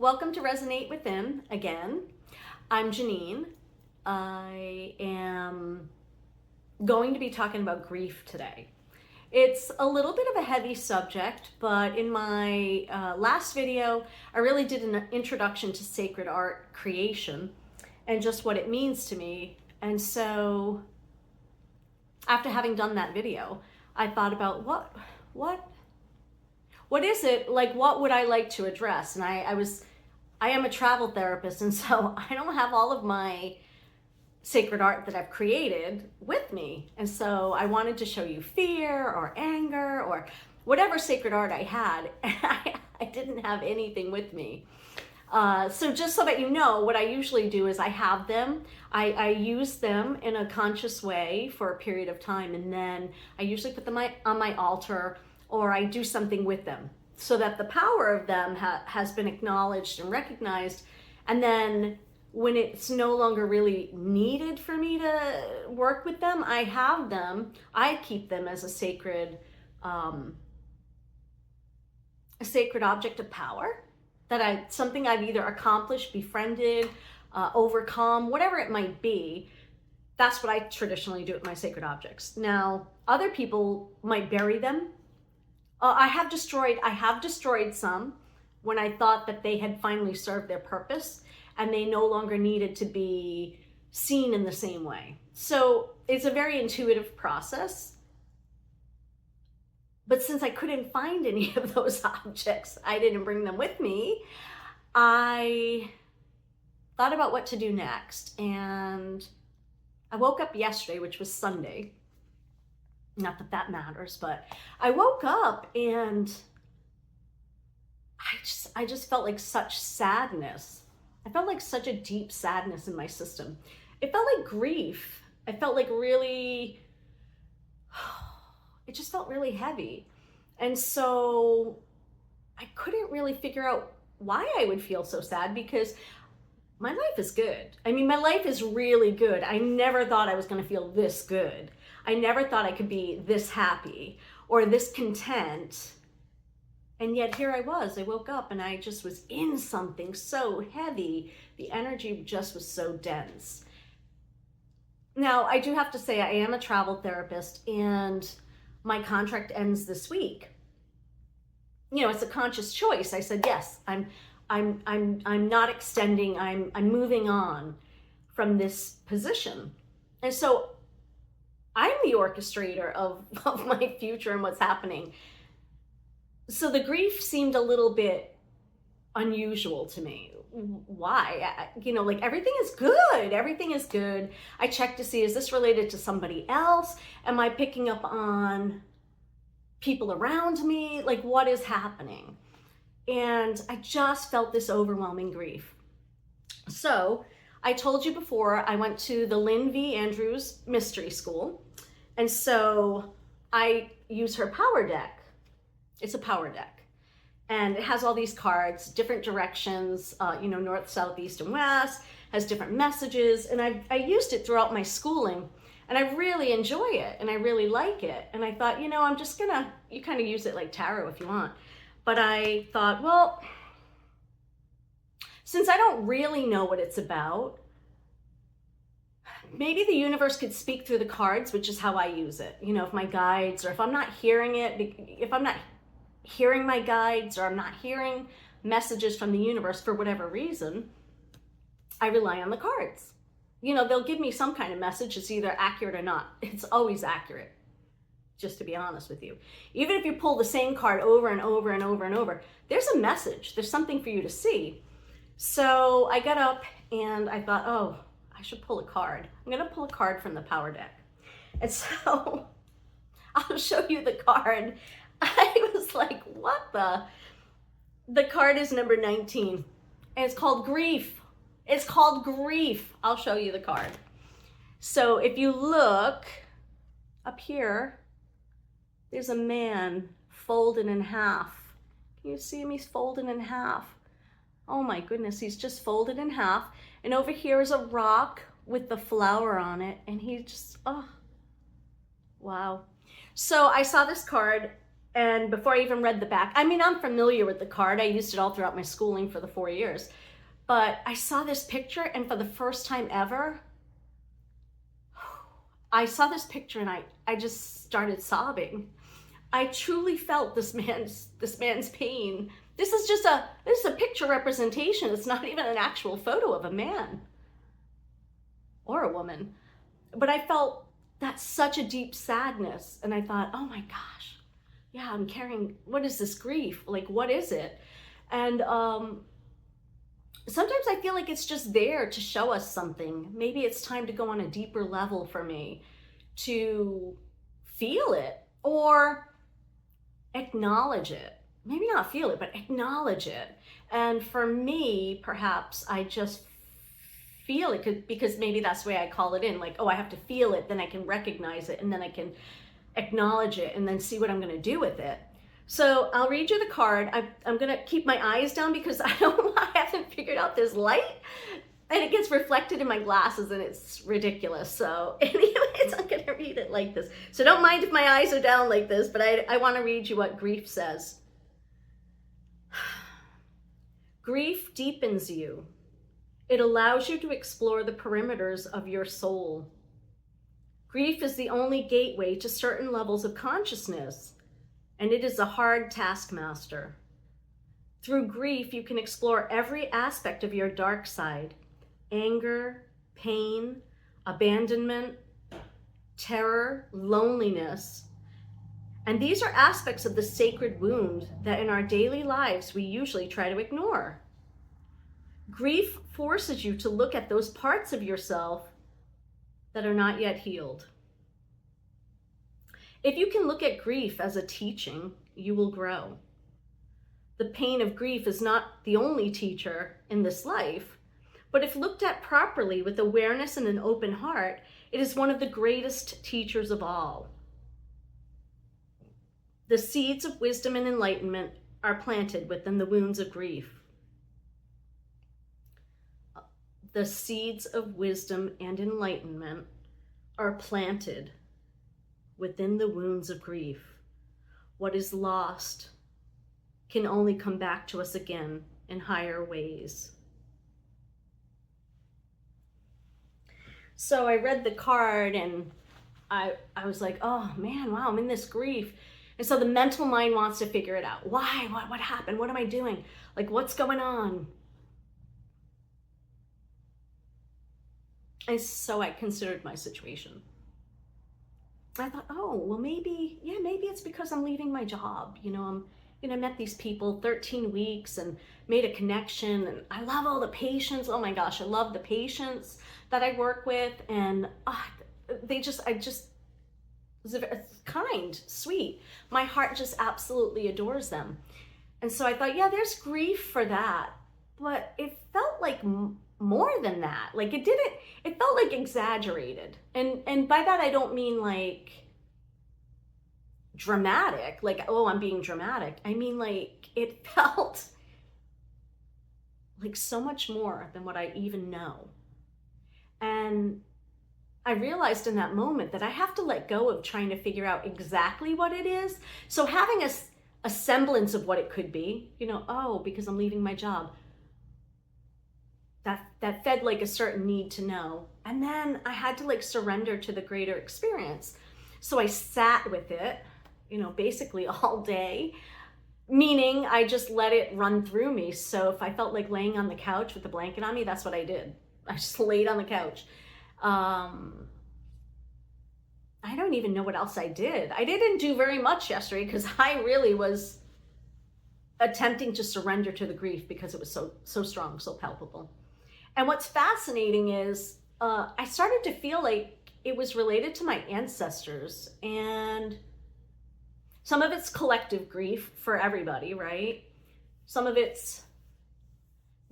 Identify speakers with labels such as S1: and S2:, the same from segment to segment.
S1: Welcome to Resonate Within again. I'm Janine. I am going to be talking about grief today. It's a little bit of a heavy subject, but in my last video, I really did an introduction to sacred art creation and just what it means to me. And so after having done that video, I thought about what is it like, what would I like to address? And I am a travel therapist, and so I don't have all of my sacred art that I've created with me. And so I wanted to show you fear or anger or whatever sacred art I had, and I didn't have anything with me. So just so that you know, what I usually do is I have them, I use them in a conscious way for a period of time, and then I usually put them on my altar, or I do something with them so that the power of them has been acknowledged and recognized. And then when it's no longer really needed for me to work with them, I have them, I keep them as a sacred object of power, something I've either accomplished, befriended, overcome, whatever it might be. That's what I traditionally do with my sacred objects. Now, other people might bury them. I have destroyed some when I thought that they had finally served their purpose and they no longer needed to be seen in the same way. So it's a very intuitive process. But since I couldn't find any of those objects, I didn't bring them with me, I thought about what to do next. And I woke up yesterday, which was Sunday. Not that that matters, but I woke up and I just felt like such sadness. I felt like such a deep sadness in my system. It felt like grief. I felt like really, it just felt really heavy. And so I couldn't really figure out why I would feel so sad, because my life is good. I mean, my life is really good. I never thought I was going to feel this good. I never thought I could be this happy or this content. And yet here I was. I woke up and I just was in something so heavy. The energy just was so dense. Now, I do have to say I am a travel therapist and my contract ends this week. You know, it's a conscious choice. I said, yes, I'm not extending. I'm moving on from this position. And so I'm the orchestrator of my future and what's happening. So the grief seemed a little bit unusual to me. Why? You know, like everything is good. Everything is good. I checked to see, is this related to somebody else? Am I picking up on people around me? Like, what is happening? And I just felt this overwhelming grief. So I told you before, I went to the Lynn V. Andrews Mystery School. And so I use her power deck. It's a power deck. And it has all these cards, different directions, north, south, east, and west, has different messages. And I used it throughout my schooling. And I really enjoy it. And I really like it. And I thought, I'm just you kind of use it like tarot if you want. But I thought, well, since I don't really know what it's about, maybe the universe could speak through the cards, which is how I use it. If my guides, or if I'm not hearing it, if I'm not hearing my guides, or I'm not hearing messages from the universe for whatever reason, I rely on the cards. They'll give me some kind of message. It's either accurate or not. It's always accurate, just to be honest with you. Even if you pull the same card over and over and over and over, there's a message. There's something for you to see. So I got up and I thought, oh, I should pull a card. I'm going to pull a card from the power deck. And so I'll show you the card. I was like, what the? The card is number 19. And it's called grief. It's called grief. I'll show you the card. So if you look up here, there's a man folded in half. Can you see him? He's folded in half. Oh my goodness, he's just folded in half. And over here is a rock with the flower on it. And he just, oh, wow. So I saw this card And before I even read the back, I mean, I'm familiar with the card. I used it all throughout my schooling for the 4 years. But I saw this picture, and for the first time ever, I saw this picture and I just started sobbing. I truly felt this man's pain. This is a picture representation. It's not even an actual photo of a man or a woman. But I felt that such a deep sadness, and I thought, oh my gosh, yeah, I'm carrying, what is this grief? Like, what is it? And sometimes I feel like it's just there to show us something. Maybe it's time to go on a deeper level for me, to feel it or acknowledge it. Maybe not feel it, but acknowledge it. And for me, perhaps I just feel it because maybe that's the way I call it in. Like, oh, I have to feel it, then I can recognize it, and then I can acknowledge it, and then see what I'm going to do with it. So I'll read you the card. I'm going to keep my eyes down because I haven't figured out this light, and it gets reflected in my glasses, and it's ridiculous. So anyways, I'm going to read it like this. So don't mind if my eyes are down like this, but I want to read you what grief says. Grief deepens you. It allows you to explore the perimeters of your soul. Grief is the only gateway to certain levels of consciousness, and it is a hard taskmaster. Through grief, you can explore every aspect of your dark side: anger, pain, abandonment, terror, loneliness. And these are aspects of the sacred wound that in our daily lives we usually try to ignore. Grief forces you to look at those parts of yourself that are not yet healed. If you can look at grief as a teaching, you will grow. The pain of grief is not the only teacher in this life, but if looked at properly with awareness and an open heart, it is one of the greatest teachers of all. The seeds of wisdom and enlightenment are planted within the wounds of grief. The seeds of wisdom and enlightenment are planted within the wounds of grief. What is lost can only come back to us again in higher ways. So I read the card and I was like, oh man, wow, I'm in this grief. And so the mental mind wants to figure it out. Why? What happened? What am I doing? Like, what's going on? And so I considered my situation. I thought, oh, well, maybe it's because I'm leaving my job. I met these people 13 weeks and made a connection, and I love all the patients. Oh my gosh, I love the patients that I work with, and it's kind, sweet. My heart just absolutely adores them. And so I thought, yeah, there's grief for that, but it felt like more than that. Like it felt like exaggerated. And by that, I don't mean like dramatic, like, oh, I'm being dramatic. I mean, like, it felt like so much more than what I even know. And I realized in that moment that I have to let go of trying to figure out exactly what it is. So having a semblance of what it could be, oh, because I'm leaving my job, that fed like a certain need to know. And then I had to like surrender to the greater experience. So I sat with it, basically all day, meaning I just let it run through me. So if I felt like laying on the couch with a blanket on me, that's what I did. I just laid on the couch. I don't even know what else I did. I didn't do very much yesterday because I really was attempting to surrender to the grief because it was so strong, so palpable. And what's fascinating is I started to feel like it was related to my ancestors, and some of it's collective grief for everybody, right? Some of it's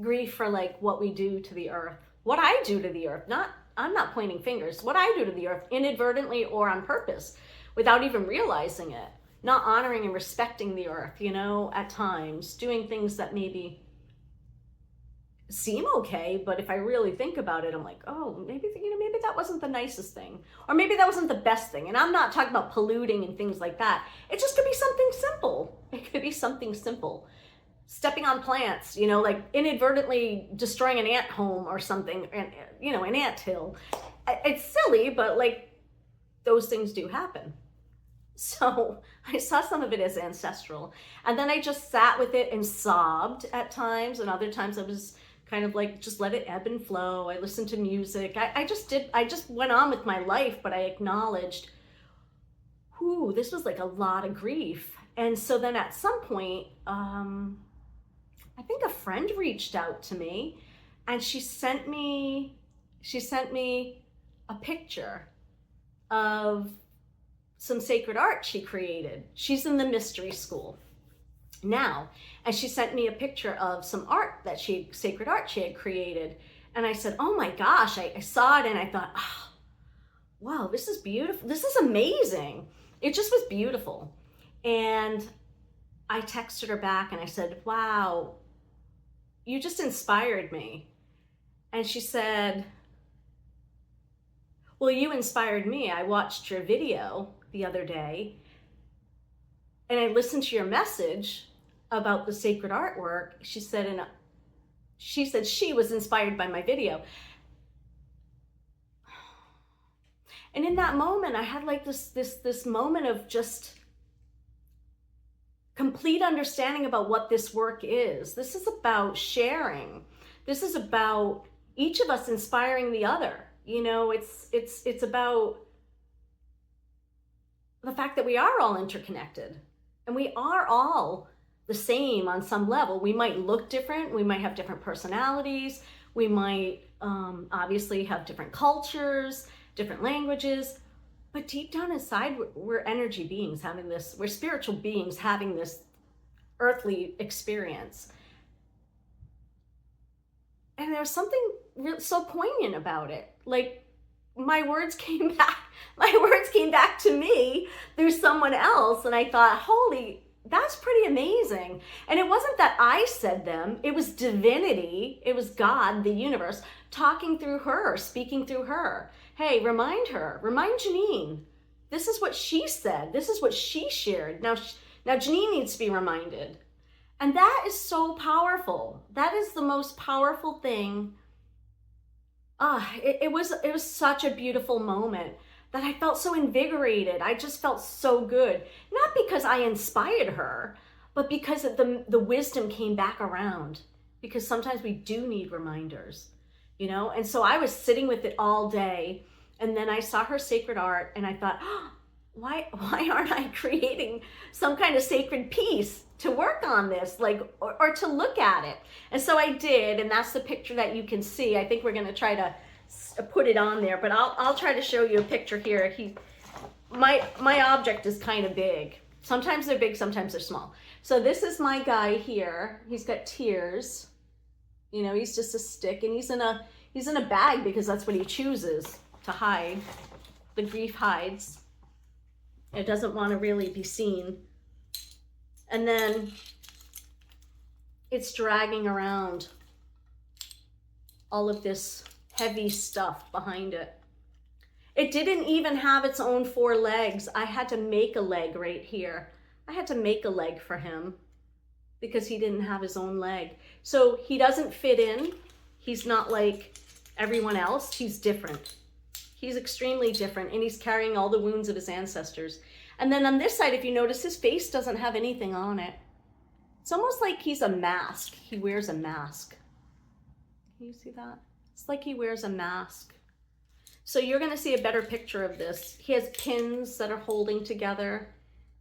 S1: grief for like what we do to the earth, what I do to the earth. I'm not pointing fingers. What I do to the earth, inadvertently or on purpose, without even realizing it. Not honoring and respecting the earth, at times, doing things that maybe seem okay, but if I really think about it, I'm like, oh, maybe, maybe that wasn't the nicest thing, or maybe that wasn't the best thing. And I'm not talking about polluting and things like that. It just could be something simple. It could be something simple. Stepping on plants, like inadvertently destroying an ant home or something, and an ant hill. It's silly, but like those things do happen. So I saw some of it as ancestral. And then I just sat with it and sobbed at times. And other times I was kind of like, just let it ebb and flow. I listened to music. I just went on with my life, but I acknowledged, this was like a lot of grief. And so then at some point, I think a friend reached out to me, and she sent me a picture of some sacred art she created. She's in the mystery school now, and she sent me a picture of some sacred art she had created. And I said, oh my gosh, I saw it and I thought, oh, wow, this is beautiful. This is amazing. It just was beautiful. And I texted her back and I said, wow, you just inspired me. And she said, well, you inspired me. I watched your video the other day and I listened to your message about the sacred artwork. She said she was inspired by my video. And in that moment, I had like this moment of just complete understanding about what this work is. This is about sharing. This is about each of us inspiring the other. It's about the fact that we are all interconnected and we are all the same on some level. We might look different. We might have different personalities. We might obviously have different cultures, different languages, but deep down inside, we're energy beings we're spiritual beings having this earthly experience. And there's something so poignant about it. Like my words came back to me through someone else. And I thought, that's pretty amazing. And it wasn't that I said them, it was divinity, it was God, the universe, talking through her, speaking through her. Hey, remind Janine, this is what she said, this is what she shared. Now Janine needs to be reminded. And that is so powerful. That is the most powerful thing. It was such a beautiful moment that I felt so invigorated. I just felt so good. Not because I inspired her, but because the wisdom came back around. Because sometimes we do need reminders, And so I was sitting with it all day. And then I saw her sacred art and I thought, why aren't I creating some kind of sacred piece to work on this, or to look at it? And so I did, and that's the picture that you can see. I think we're going to try to put it on there, but I'll try to show you a picture here. My object is kind of big. Sometimes they're big, sometimes they're small. So this is my guy here. He's got tears. He's just a stick, and he's in a bag because that's what he chooses to hide. The grief hides. It doesn't want to really be seen. And then it's dragging around all of this heavy stuff behind it. It didn't even have its own 4 legs. I had to make a leg right here. I had to make a leg for him because he didn't have his own leg. So he doesn't fit in. He's not like everyone else. He's different. He's extremely different, and he's carrying all the wounds of his ancestors. And then on this side, if you notice, his face doesn't have anything on it. It's almost like he's a mask. He wears a mask. Can you see that? It's like he wears a mask. So you're going to see a better picture of this. He has pins that are holding together,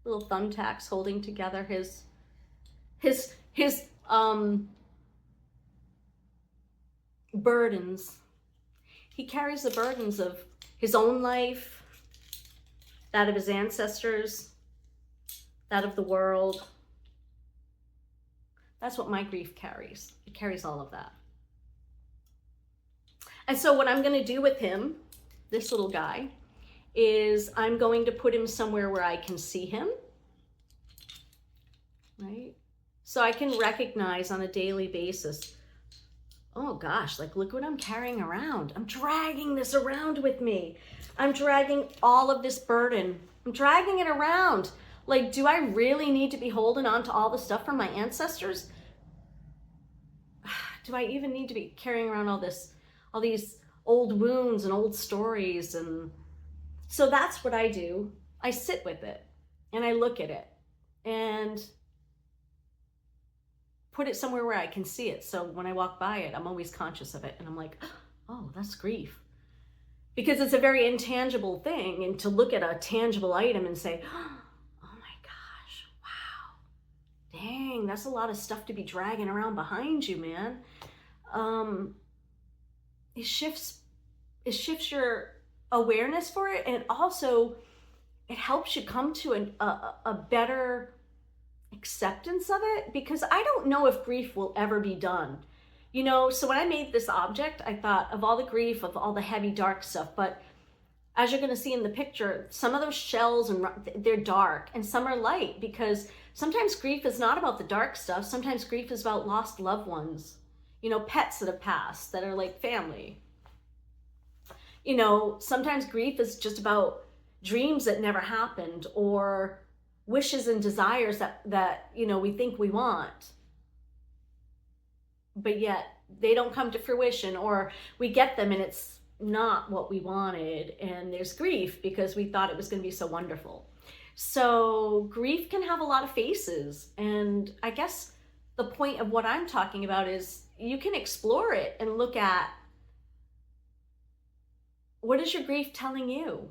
S1: little thumbtacks holding together his burdens. He carries the burdens of his own life, that of his ancestors, that of the world. That's what my grief carries. It carries all of that. And so what I'm going to do with him, this little guy, is I'm going to put him somewhere where I can see him, right? So I can recognize on a daily basis, oh gosh, like look what I'm carrying around. I'm dragging this around with me. I'm dragging all of this burden. I'm dragging it around. Like, do I really need to be holding on to all the stuff from my ancestors? Do I even need to be carrying around all these old wounds and old stories? And so that's what I do. I sit with it and I look at it and put it somewhere where I can see it. So when I walk by it, I'm always conscious of it. And I'm like, oh, that's grief. Because it's a very intangible thing. And to look at a tangible item and say, oh my gosh, wow, dang, that's a lot of stuff to be dragging around behind you, man. It shifts your awareness for it. And also it helps you come to a better acceptance of it, because I don't know if grief will ever be done. You know, so when I made this object, I thought of all the grief, of all the heavy, dark stuff. But as you're going to see in the picture, some of those shells, and they're dark, and some are light, because sometimes grief is not about the dark stuff. Sometimes grief is about lost loved ones, you know, pets that have passed that are like family. You know, sometimes grief is just about dreams that never happened, or wishes and desires that you know we think we want, but yet they don't come to fruition, or we get them and it's not what we wanted, and there's grief because we thought it was going to be so wonderful. So grief can have a lot of faces, and I guess the point of what I'm talking about is you can explore it and look at, what is your grief telling you?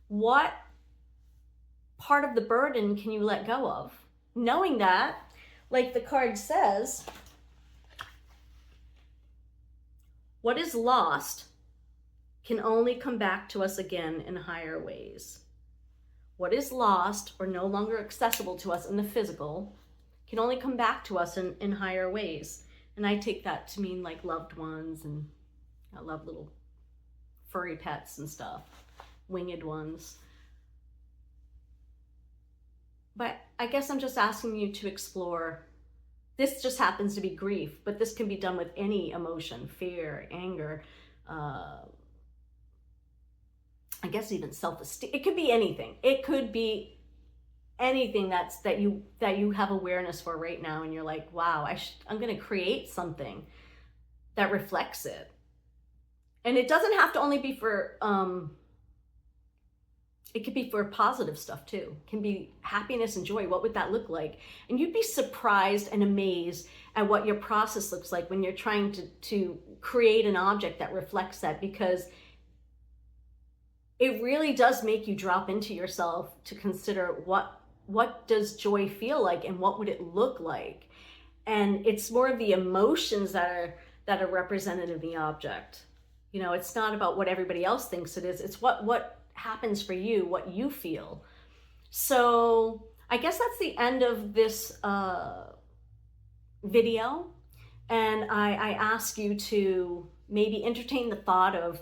S1: What part of the burden can you let go of? Knowing that, like the card says, what is lost can only come back to us again in higher ways. What is lost or no longer accessible to us in the physical can only come back to us in higher ways. And I take that to mean like loved ones, and I love little furry pets and stuff, winged ones. But I guess I'm just asking you to explore. This just happens to be grief, but this can be done with any emotion: fear, anger, I guess even self-esteem. It could be anything. It could be anything that you have awareness for right now, and you're like, wow, I'm going to create something that reflects it. And it doesn't have to only be for it could be for positive stuff too. It can be happiness and joy. What would that look like? And you'd be surprised and amazed at what your process looks like when you're trying to create an object that reflects that, because it really does make you drop into yourself to consider what does joy feel like and what would it look like. And it's more of the emotions that are represented in the object. You know, it's not about what everybody else thinks it is. It's what happens for you, what you feel. So I guess that's the end of this video. And I ask you to maybe entertain the thought of,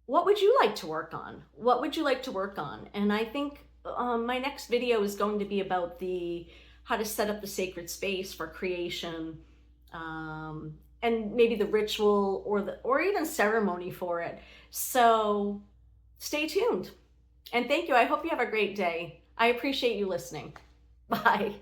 S1: what would you like to work on? What would you like to work on? And I think my next video is going to be about how to set up the sacred space for creation, and maybe the ritual or even ceremony for it. So stay tuned. And thank you. I hope you have a great day. I appreciate you listening. Bye.